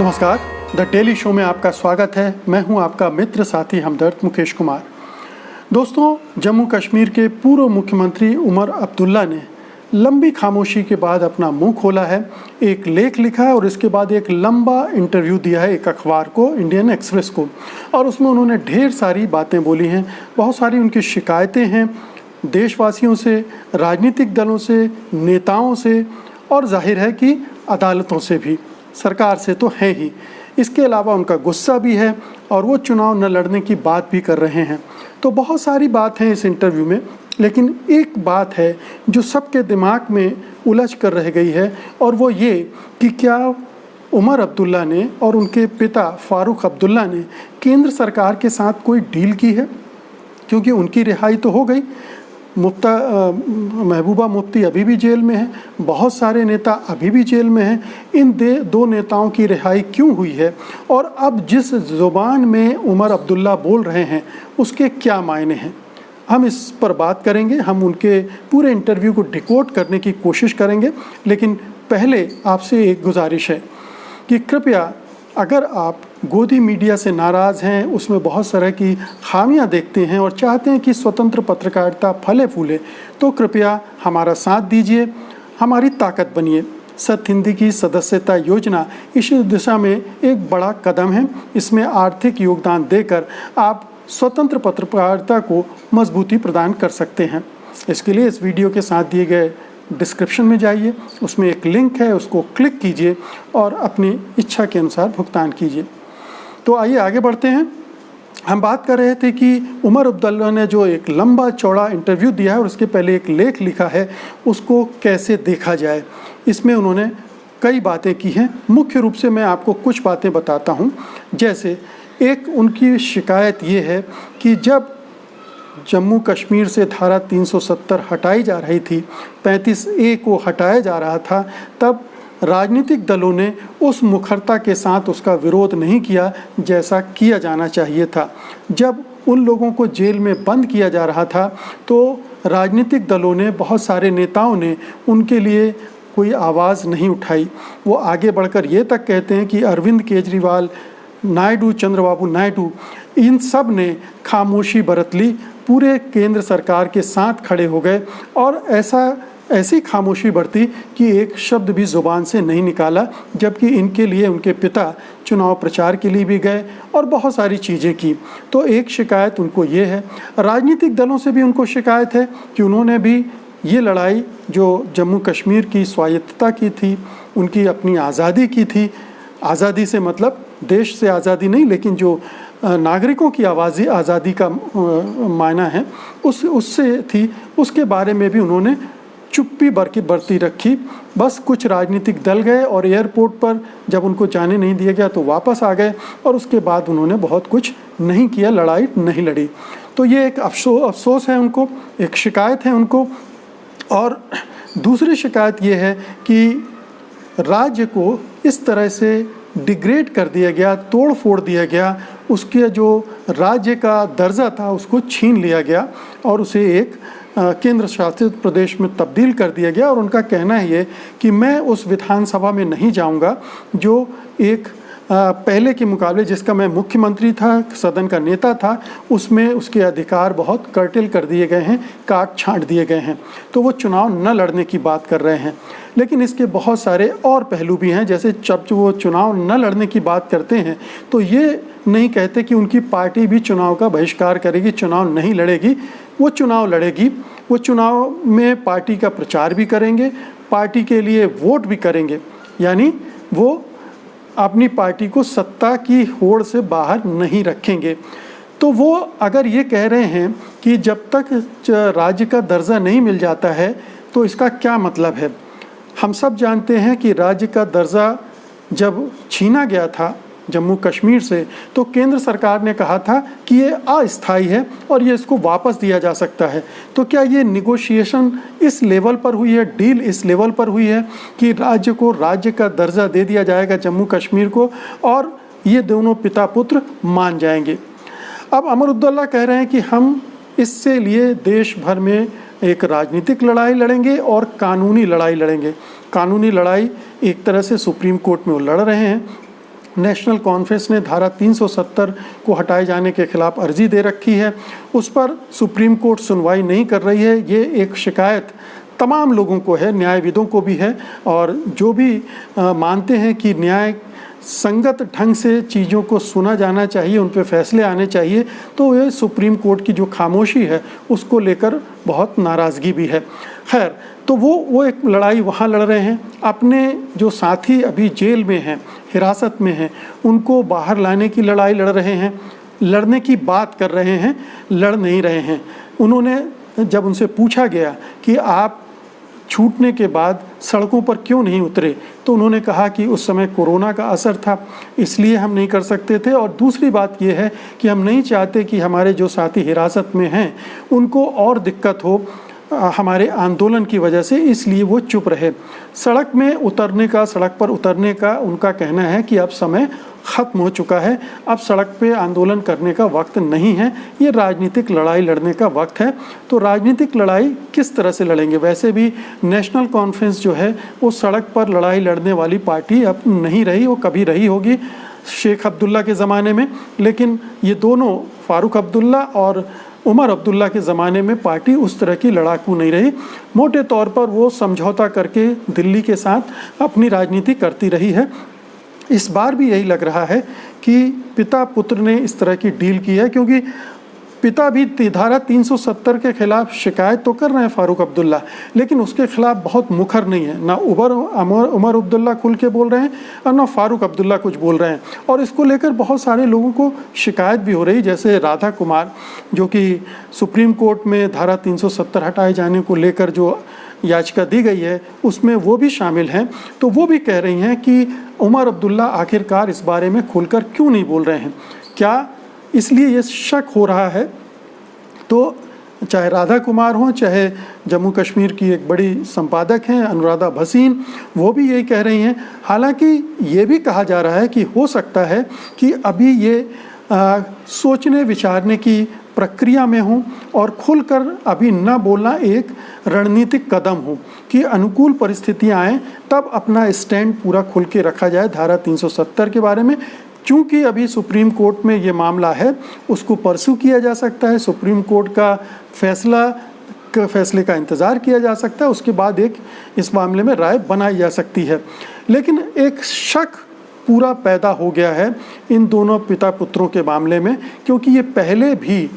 नमस्कार, the daily show में आपका स्वागत है। मैं हूं आपका मित्र साथी हमदर्द मुकेश कुमार। दोस्तों, जम्मू कश्मीर के पूर्व मुख्यमंत्री उमर अब्दुल्ला ने लंबी खामोशी के बाद अपना मुंह खोला है, एक लेख लिखा है और इसके बाद एक लंबा इंटरव्यू दिया है एक अखबार को, इंडियन एक्सप्रेस को। और उसमें उन्होंने ढेर सारी बातें बोली हैं, बहुत सारी उनकी शिकायतें हैं देशवासियों से, राजनीतिक दलों से, नेताओं से और जाहिर है कि अदालतों से भी, सरकार से तो है ही। इसके अलावा उनका गुस्सा भी है और वो चुनाव न लड़ने की बात भी कर रहे हैं। तो बहुत सारी बात है इस इंटरव्यू में, लेकिन एक बात है जो सबके दिमाग में उलझ कर रह गई है, और वो ये कि क्या उमर अब्दुल्ला ने और उनके पिता फारूक अब्दुल्ला ने केंद्र सरकार के साथ कोई डील की है। क्योंकि उनकी रिहाई तो हो गई, महबूबा मुफ्ती अभी भी जेल में है, बहुत सारे नेता अभी भी जेल में हैं। इन दो नेताओं की रिहाई क्यों हुई है, और अब जिस ज़ुबान में उमर अब्दुल्ला बोल रहे हैं उसके क्या मायने हैं, हम इस पर बात करेंगे। हम उनके पूरे इंटरव्यू को डिकोड करने की कोशिश करेंगे। लेकिन पहले आपसे एक गुजारिश है कि कृपया, अगर आप गोदी मीडिया से नाराज़ हैं, उसमें बहुत तरह की खामियां देखते हैं और चाहते हैं कि स्वतंत्र पत्रकारिता फले फूले, तो कृपया हमारा साथ दीजिए, हमारी ताकत बनिए। सत्य हिंदी की सदस्यता योजना इस दिशा में एक बड़ा कदम है। इसमें आर्थिक योगदान देकर आप स्वतंत्र पत्रकारिता को मजबूती प्रदान कर सकते हैं। इसके लिए इस वीडियो के साथ दिए गए डिस्क्रिप्शन में जाइए, उसमें एक लिंक है, उसको क्लिक कीजिए और अपनी इच्छा के अनुसार भुगतान कीजिए। तो आइए आगे बढ़ते हैं। हम बात कर रहे थे कि उमर अब्दुल्ला ने जो एक लंबा चौड़ा इंटरव्यू दिया है और उसके पहले एक लेख लिखा है, उसको कैसे देखा जाए। इसमें उन्होंने कई बातें की हैं। मुख्य रूप से मैं आपको कुछ बातें बताता हूँ। जैसे एक उनकी शिकायत ये है कि जब जम्मू कश्मीर से धारा 370 हटाई जा रही थी, 35A को हटाया जा रहा था, तब राजनीतिक दलों ने उस मुखरता के साथ उसका विरोध नहीं किया जैसा किया जाना चाहिए था। जब उन लोगों को जेल में बंद किया जा रहा था तो राजनीतिक दलों ने, बहुत सारे नेताओं ने उनके लिए कोई आवाज़ नहीं उठाई। वो आगे बढ़कर ये तक कहते हैं कि अरविंद केजरीवाल, नायडू, चंद्रबाबू नायडू, इन सब ने खामोशी बरत ली, पूरे केंद्र सरकार के साथ खड़े हो गए और ऐसी खामोशी बरती कि एक शब्द भी ज़ुबान से नहीं निकाला। जबकि इनके लिए उनके पिता चुनाव प्रचार के लिए भी गए और बहुत सारी चीज़ें की। तो एक शिकायत उनको ये है। राजनीतिक दलों से भी उनको शिकायत है कि उन्होंने भी ये लड़ाई जो जम्मू कश्मीर की स्वायत्तता की थी, उनकी अपनी आज़ादी की थी, आज़ादी से मतलब देश से आज़ादी नहीं, लेकिन जो नागरिकों की आज़ादी का मायना है उससे थी, उसके बारे में भी उन्होंने चुप्पी बरती रखी। बस कुछ राजनीतिक दल गए और एयरपोर्ट पर जब उनको जाने नहीं दिया गया तो वापस आ गए, और उसके बाद उन्होंने बहुत कुछ नहीं किया, लड़ाई नहीं लड़ी। तो ये एक अफसोस है उनको, एक शिकायत है उनको। और दूसरी शिकायत ये है कि राज्य को इस तरह से डिग्रेड कर दिया गया, तोड़ फोड़ दिया गया, उसके जो राज्य का दर्जा था उसको छीन लिया गया और उसे एक केंद्र शासित प्रदेश में तब्दील कर दिया गया। और उनका कहना है ये कि मैं उस विधानसभा में नहीं जाऊंगा जो एक पहले के मुकाबले, जिसका मैं मुख्यमंत्री था, सदन का नेता था, उसमें उसके अधिकार बहुत कर्टेल कर दिए गए हैं, काट छांट दिए गए हैं। तो वो चुनाव न लड़ने की बात कर रहे हैं। लेकिन इसके बहुत सारे और पहलू भी हैं। जैसे जब वो चुनाव न लड़ने की बात करते हैं तो ये नहीं कहते कि उनकी पार्टी भी चुनाव का बहिष्कार करेगी, चुनाव नहीं लड़ेगी। वो चुनाव लड़ेगी, वो चुनाव में पार्टी का प्रचार भी करेंगे, पार्टी के लिए वोट भी करेंगे। यानी वो अपनी पार्टी को सत्ता की होड़ से बाहर नहीं रखेंगे। तो वो अगर ये कह रहे हैं कि जब तक राज्य का दर्जा नहीं मिल जाता है, तो इसका क्या मतलब है। हम सब जानते हैं कि राज्य का दर्जा जब छीना गया था जम्मू कश्मीर से, तो केंद्र सरकार ने कहा था कि ये अस्थायी है और ये इसको वापस दिया जा सकता है। तो क्या ये निगोशिएशन इस लेवल पर हुई है, डील इस लेवल पर हुई है कि राज्य को राज्य का दर्जा दे दिया जाएगा जम्मू कश्मीर को, और ये दोनों पिता पुत्र मान जाएंगे। अब उमर अब्दुल्ला कह रहे हैं कि हम इससे लिए देश भर में एक राजनीतिक लड़ाई लड़ेंगे और कानूनी लड़ाई लड़ेंगे। कानूनी लड़ाई एक तरह से सुप्रीम कोर्ट में वो लड़ रहे हैं, नेशनल कॉन्फ्रेंस ने धारा 370 को हटाए जाने के खिलाफ अर्जी दे रखी है। उस पर सुप्रीम कोर्ट सुनवाई नहीं कर रही है। ये एक शिकायत तमाम लोगों को है, न्यायविदों को भी है, और जो भी मानते हैं कि न्याय संगत ढंग से चीज़ों को सुना जाना चाहिए, उन पे फैसले आने चाहिए, तो ये सुप्रीम कोर्ट की जो खामोशी है उसको लेकर बहुत नाराज़गी भी है। खैर, तो वो एक लड़ाई वहाँ लड़ रहे हैं। अपने जो साथी अभी जेल में हैं, हिरासत में हैं, उनको बाहर लाने की लड़ाई लड़ रहे हैं, लड़ने की बात कर रहे हैं, लड़ नहीं रहे हैं। उन्होंने जब उनसे पूछा गया कि आप छूटने के बाद सड़कों पर क्यों नहीं उतरे, तो उन्होंने कहा कि उस समय कोरोना का असर था, इसलिए हम नहीं कर सकते थे, और दूसरी बात यह है कि हम नहीं चाहते कि हमारे जो साथी हिरासत में हैं उनको और दिक्कत हो हमारे आंदोलन की वजह से, इसलिए वो चुप रहे। सड़क पर उतरने का उनका कहना है कि अब समय ख़त्म हो चुका है, अब सड़क पे आंदोलन करने का वक्त नहीं है, ये राजनीतिक लड़ाई लड़ने का वक्त है। तो राजनीतिक लड़ाई किस तरह से लड़ेंगे? वैसे भी नेशनल कॉन्फ्रेंस जो है वो सड़क पर लड़ाई लड़ने वाली पार्टी अब नहीं रही, वो कभी रही होगी शेख अब्दुल्ला के ज़माने में, लेकिन ये दोनों फ़ारूक अब्दुल्ला और उमर अब्दुल्ला के ज़माने में पार्टी उस तरह की लड़ाकू नहीं रही। मोटे तौर पर वो समझौता करके दिल्ली के साथ अपनी राजनीति करती रही है। इस बार भी यही लग रहा है कि पिता पुत्र ने इस तरह की डील की है, क्योंकि पिता भी धारा 370 के खिलाफ शिकायत तो कर रहे हैं फ़ारूक अब्दुल्ला, लेकिन उसके खिलाफ बहुत मुखर नहीं है। ना उमर अब्दुल्ला खुल के बोल रहे हैं और ना फ़ारूक अब्दुल्ला कुछ बोल रहे हैं, और इसको लेकर बहुत सारे लोगों को शिकायत भी हो रही, जैसे राधा कुमार जो कि सुप्रीम कोर्ट में धारा 370 हटाए जाने को लेकर जो याचिका दी गई है उसमें वो भी शामिल हैं। तो वो भी कह रही हैं कि उमर अब्दुल्ला आखिरकार इस बारे में खुलकर क्यों नहीं बोल रहे हैं, क्या इसलिए ये शक हो रहा है। तो चाहे राधा कुमार हों, चाहे जम्मू कश्मीर की एक बड़ी संपादक हैं अनुराधा भसीन, वो भी यही कह रही हैं। हालांकि ये भी कहा जा रहा है कि हो सकता है कि अभी ये सोचने विचारने की प्रक्रिया में हूँ और खुलकर अभी न बोलना एक रणनीतिक कदम हो कि अनुकूल परिस्थितियाँ आएँ तब अपना स्टैंड पूरा खुल के रखा जाए धारा 370 के बारे में। चूँकि अभी सुप्रीम कोर्ट में ये मामला है, उसको परसू किया जा सकता है, सुप्रीम कोर्ट का फैसले का इंतज़ार किया जा सकता है, उसके बाद एक इस मामले में राय बनाई जा सकती है। लेकिन एक शक पूरा पैदा हो गया है इन दोनों पिता पुत्रों के मामले में, क्योंकि ये पहले भी,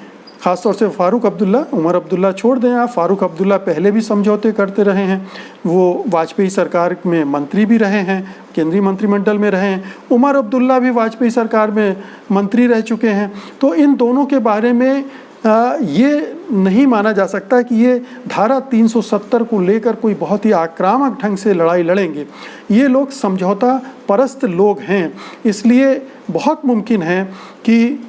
ख़ासतौर से फ़ारूक अब्दुल्ला, उमर अब्दुल्ला छोड़ दें आप, फ़ारूक अब्दुल्ला पहले भी समझौते करते रहे हैं, वो वाजपेयी सरकार में मंत्री भी रहे हैं, केंद्रीय मंत्रिमंडल में रहे हैं। उमर अब्दुल्ला भी वाजपेयी सरकार में मंत्री रह चुके हैं। तो इन दोनों के बारे में ये नहीं माना जा सकता कि ये धारा 370 को लेकर कोई बहुत ही आक्रामक ढंग से लड़ाई लड़ेंगे। ये लोग समझौता परस्त लोग हैं, इसलिए बहुत मुमकिन है कि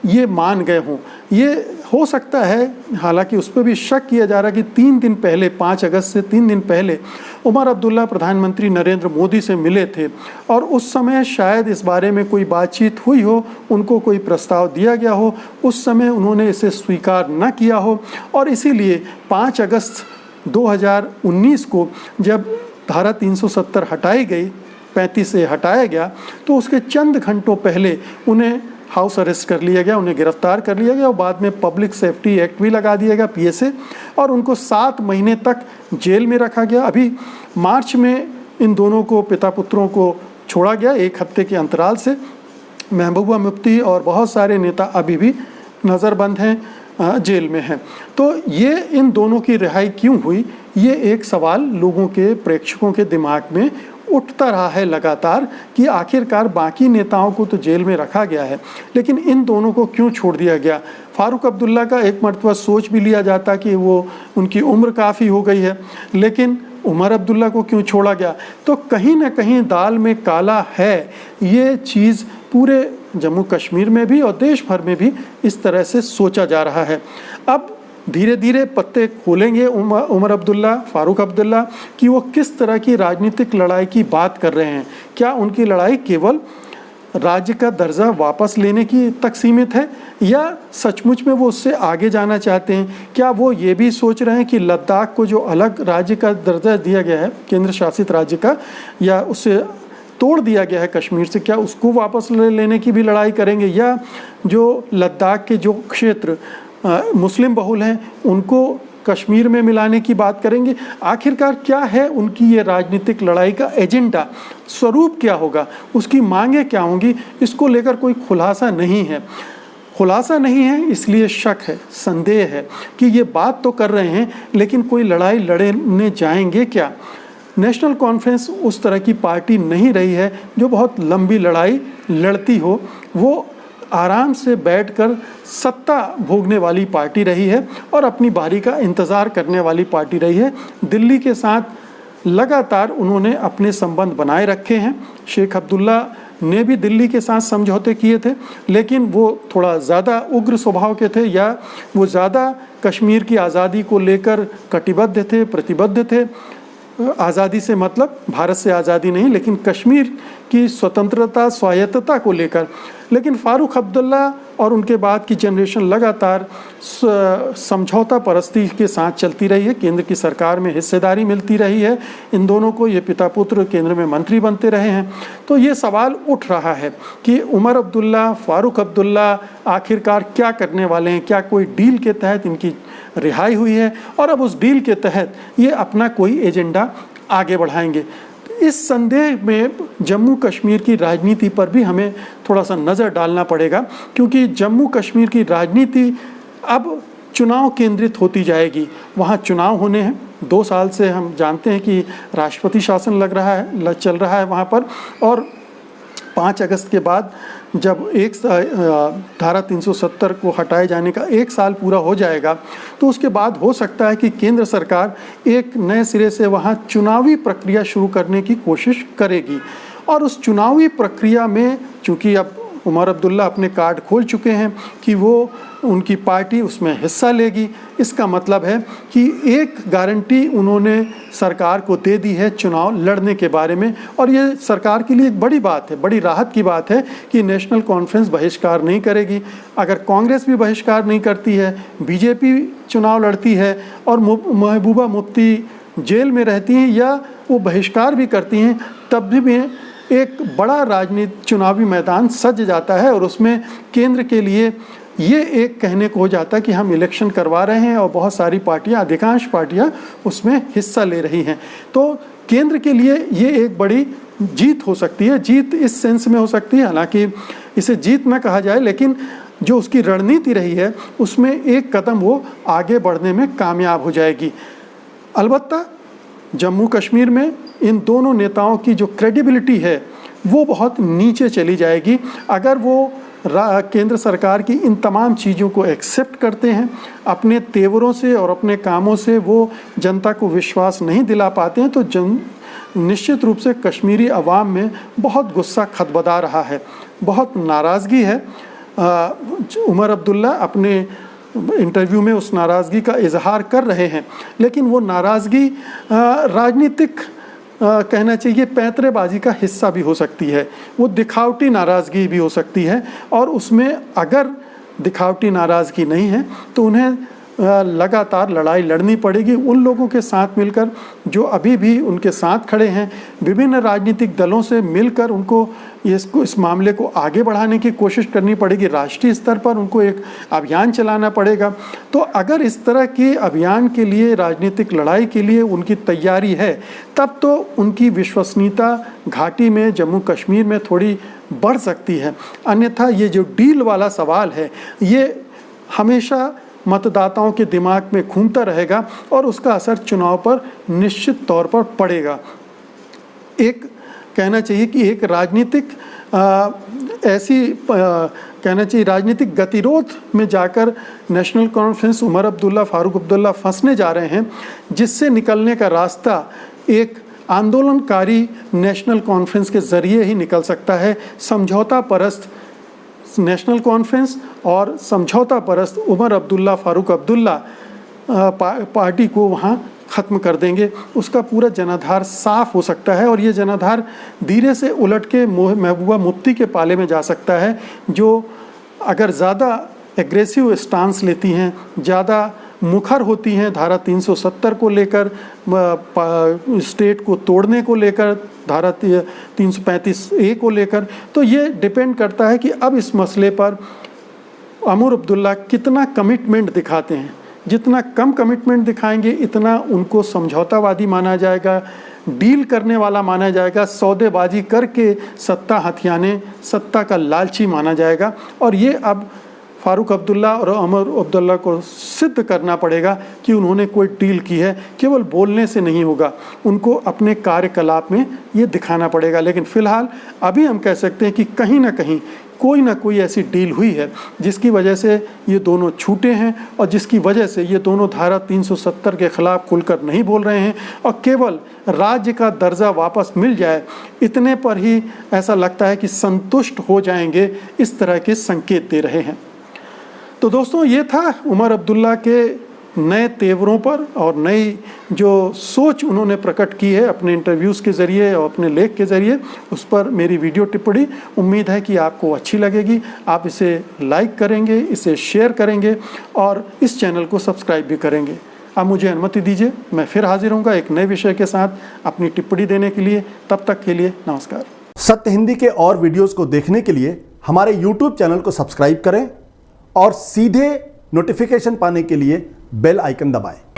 ये मान गए हों। ये हो सकता है, हालांकि उस पर भी शक किया जा रहा है कि 3 दिन पहले, 5 अगस्त से 3 दिन पहले उमर अब्दुल्ला प्रधानमंत्री नरेंद्र मोदी से मिले थे, और उस समय शायद इस बारे में कोई बातचीत हुई हो, उनको कोई प्रस्ताव दिया गया हो, उस समय उन्होंने इसे स्वीकार न किया हो, और इसीलिए 5 अगस्त 2019 को जब धारा 370 हटाई गई, 35 से हटाया गया, तो उसके चंद घंटों पहले उन्हें हाउस अरेस्ट कर लिया गया, उन्हें गिरफ्तार कर लिया गया, और बाद में पब्लिक सेफ्टी एक्ट भी लगा दिया गया, PSA, और उनको 7 महीने तक जेल में रखा गया। अभी मार्च में इन दोनों को, पिता पुत्रों को छोड़ा गया 1 हफ्ते के अंतराल से। महबूबा मुफ्ती और बहुत सारे नेता अभी भी नज़रबंद हैं, जेल में हैं। तो ये इन दोनों की रिहाई क्यों हुई, ये एक सवाल लोगों के, प्रेक्षकों के दिमाग में उठता रहा है लगातार कि आखिरकार बाकी नेताओं को तो जेल में रखा गया है, लेकिन इन दोनों को क्यों छोड़ दिया गया। फ़ारूक अब्दुल्ला का एक मर्तबा सोच भी लिया जाता कि वो, उनकी उम्र काफ़ी हो गई है, लेकिन उमर अब्दुल्ला को क्यों छोड़ा गया। तो कहीं ना कहीं दाल में काला है, ये चीज़ पूरे जम्मू कश्मीर में भी और देश भर में भी इस तरह से सोचा जा रहा है। अब धीरे धीरे पत्ते खोलेंगे उमर अब्दुल्ला, फ़ारूक अब्दुल्ला, कि वो किस तरह की राजनीतिक लड़ाई की बात कर रहे हैं। क्या उनकी लड़ाई केवल राज्य का दर्जा वापस लेने की तक सीमित है, या सचमुच में वो उससे आगे जाना चाहते हैं। क्या वो ये भी सोच रहे हैं कि लद्दाख को जो अलग राज्य का दर्जा दिया गया है, केंद्र शासित राज्य का, या उससे तोड़ दिया गया है कश्मीर से, क्या उसको वापस लेने की भी लड़ाई करेंगे, या जो लद्दाख के जो क्षेत्र मुस्लिम बहुल हैं उनको कश्मीर में मिलाने की बात करेंगे? आखिरकार क्या है उनकी ये राजनीतिक लड़ाई का एजेंडा, स्वरूप क्या होगा, उसकी मांगें क्या होंगी, इसको लेकर कोई खुलासा नहीं है। खुलासा नहीं है इसलिए शक है, संदेह है कि ये बात तो कर रहे हैं लेकिन कोई लड़ाई लड़ने जाएंगे क्या? नेशनल कॉन्फ्रेंस उस तरह की पार्टी नहीं रही है जो बहुत लंबी लड़ाई लड़ती हो, वो आराम से बैठकर सत्ता भोगने वाली पार्टी रही है और अपनी बारी का इंतज़ार करने वाली पार्टी रही है। दिल्ली के साथ लगातार उन्होंने अपने संबंध बनाए रखे हैं। शेख अब्दुल्ला ने भी दिल्ली के साथ समझौते किए थे, लेकिन वो थोड़ा ज़्यादा उग्र स्वभाव के थे, या वो ज़्यादा कश्मीर की आज़ादी को लेकर कटिबद्ध थे, प्रतिबद्ध थे। आज़ादी से मतलब भारत से आज़ादी नहीं, लेकिन कश्मीर की स्वतंत्रता स्वायत्तता को लेकर। लेकिन फारूक अब्दुल्ला और उनके बाद की जनरेशन लगातार समझौता परस्ती के साथ चलती रही है। केंद्र की सरकार में हिस्सेदारी मिलती रही है इन दोनों को, ये पिता पुत्र केंद्र में मंत्री बनते रहे हैं। तो ये सवाल उठ रहा है कि उमर अब्दुल्ला, फारूक अब्दुल्ला आखिरकार क्या करने वाले हैं? क्या कोई डील के तहत इनकी रिहाई हुई है और अब उस डील के तहत ये अपना कोई एजेंडा आगे बढ़ाएंगे? इस संदेह में जम्मू कश्मीर की राजनीति पर भी हमें थोड़ा सा नज़र डालना पड़ेगा, क्योंकि जम्मू कश्मीर की राजनीति अब चुनाव केंद्रित होती जाएगी। वहाँ चुनाव होने हैं, 2 साल से हम जानते हैं कि राष्ट्रपति शासन चल रहा है वहाँ पर, और 5 अगस्त के बाद जब धारा 370 को हटाए जाने का 1 साल पूरा हो जाएगा, तो उसके बाद हो सकता है कि केंद्र सरकार एक नए सिरे से वहाँ चुनावी प्रक्रिया शुरू करने की कोशिश करेगी। और उस चुनावी प्रक्रिया में चूँकि अब उमर अब्दुल्ला अपने कार्ड खोल चुके हैं कि वो उनकी पार्टी उसमें हिस्सा लेगी, इसका मतलब है कि एक गारंटी उन्होंने सरकार को दे दी है चुनाव लड़ने के बारे में। और ये सरकार के लिए एक बड़ी बात है, बड़ी राहत की बात है कि नेशनल कॉन्फ्रेंस बहिष्कार नहीं करेगी। अगर कांग्रेस भी बहिष्कार नहीं करती है, बीजेपी चुनाव लड़ती है और महबूबा मुफ्ती जेल में रहती हैं या वो बहिष्कार भी करती हैं, तब भी एक बड़ा राजनीतिक चुनावी मैदान सज जाता है और उसमें केंद्र के लिए ये एक कहने को हो जाता है कि हम इलेक्शन करवा रहे हैं और बहुत सारी पार्टियां, अधिकांश पार्टियां उसमें हिस्सा ले रही हैं। तो केंद्र के लिए ये एक बड़ी जीत हो सकती है। जीत इस सेंस में हो सकती है, हालांकि इसे जीत न कहा जाए, लेकिन जो उसकी रणनीति रही है उसमें एक कदम वो आगे बढ़ने में कामयाब हो जाएगी। अलबत्ता जम्मू कश्मीर में इन दोनों नेताओं की जो क्रेडिबिलिटी है वो बहुत नीचे चली जाएगी अगर वो केंद्र सरकार की इन तमाम चीज़ों को एक्सेप्ट करते हैं। अपने तेवरों से और अपने कामों से वो जनता को विश्वास नहीं दिला पाते हैं, तो निश्चित रूप से कश्मीरी अवाम में बहुत गुस्सा खदबदा रहा है, बहुत नाराज़गी है। उमर अब्दुल्ला अपने इंटरव्यू में उस नाराज़गी का इजहार कर रहे हैं, लेकिन वो नाराज़गी राजनीतिक कहना चाहिए पैंतरेबाजी का हिस्सा भी हो सकती है, वो दिखावटी नाराज़गी भी हो सकती है। और उसमें अगर दिखावटी नाराज़गी नहीं है तो उन्हें लगातार लड़ाई लड़नी पड़ेगी उन लोगों के साथ मिलकर जो अभी भी उनके साथ खड़े हैं। विभिन्न राजनीतिक दलों से मिलकर उनको इस मामले को आगे बढ़ाने की कोशिश करनी पड़ेगी। राष्ट्रीय स्तर पर उनको एक अभियान चलाना पड़ेगा। तो अगर इस तरह के अभियान के लिए, राजनीतिक लड़ाई के लिए उनकी तैयारी है, तब तो उनकी विश्वसनीयता घाटी में, जम्मू कश्मीर में थोड़ी बढ़ सकती है। अन्यथा ये जो डील वाला सवाल है ये हमेशा मतदाताओं के दिमाग में घूमता रहेगा और उसका असर चुनाव पर निश्चित तौर पर पड़ेगा। एक कहना चाहिए कि एक राजनीतिक कहना चाहिए राजनीतिक गतिरोध में जाकर नेशनल कॉन्फ्रेंस, उमर अब्दुल्ला, फारूक अब्दुल्ला फंसने जा रहे हैं, जिससे निकलने का रास्ता एक आंदोलनकारी नेशनल कॉन्फ्रेंस के ज़रिए ही निकल सकता है। समझौता परस्त नेशनल कॉन्फ्रेंस और समझौता परस्त उमर अब्दुल्ला, फारूक अब्दुल्ला पार्टी को वहाँ ख़त्म कर देंगे। उसका पूरा जनाधार साफ हो सकता है और ये जनाधार धीरे से उलट के महबूबा मुफ्ती के पाले में जा सकता है, जो अगर ज़्यादा एग्रेसिव स्टांस लेती हैं, ज़्यादा मुखर होती हैं धारा 370 को लेकर, स्टेट को तोड़ने को लेकर, धारा 335A को लेकर। तो ये डिपेंड करता है कि अब इस मसले पर उमर अब्दुल्ला कितना कमिटमेंट दिखाते हैं। जितना कम कमिटमेंट दिखाएंगे इतना उनको समझौतावादी माना जाएगा, डील करने वाला माना जाएगा, सौदेबाजी करके सत्ता हथियाने, सत्ता का लालची माना जाएगा। और ये अब फारूक अब्दुल्ला और उमर अब्दुल्ला को सिद्ध करना पड़ेगा कि उन्होंने कोई डील की है। केवल बोलने से नहीं होगा, उनको अपने कार्यकलाप में ये दिखाना पड़ेगा। लेकिन फ़िलहाल अभी हम कह सकते हैं कि कहीं ना कहीं कोई ना कोई ऐसी डील हुई है जिसकी वजह से ये दोनों छूटे हैं और जिसकी वजह से ये दोनों धारा 370 के खिलाफ खुलकर नहीं बोल रहे हैं और केवल राज्य का दर्जा वापस मिल जाए इतने पर ही ऐसा लगता है कि संतुष्ट हो जाएंगे, इस तरह के संकेत दे रहे हैं। तो दोस्तों, ये था उमर अब्दुल्ला के नए तेवरों पर और नई जो सोच उन्होंने प्रकट की है अपने इंटरव्यूज़ के ज़रिए और अपने लेख के ज़रिए, उस पर मेरी वीडियो टिप्पणी। उम्मीद है कि आपको अच्छी लगेगी। आप इसे लाइक करेंगे, इसे शेयर करेंगे और इस चैनल को सब्सक्राइब भी करेंगे। अब मुझे अनुमति दीजिए, मैं फिर हाजिर होऊंगा एक नए विषय के साथ अपनी टिप्पणी देने के लिए। तब तक के लिए नमस्कार। सत्य हिंदी के और वीडियोज़ को देखने के लिए हमारे YouTube चैनल को सब्सक्राइब करें और सीधे नोटिफिकेशन पाने के लिए बेल आइकन दबाएं।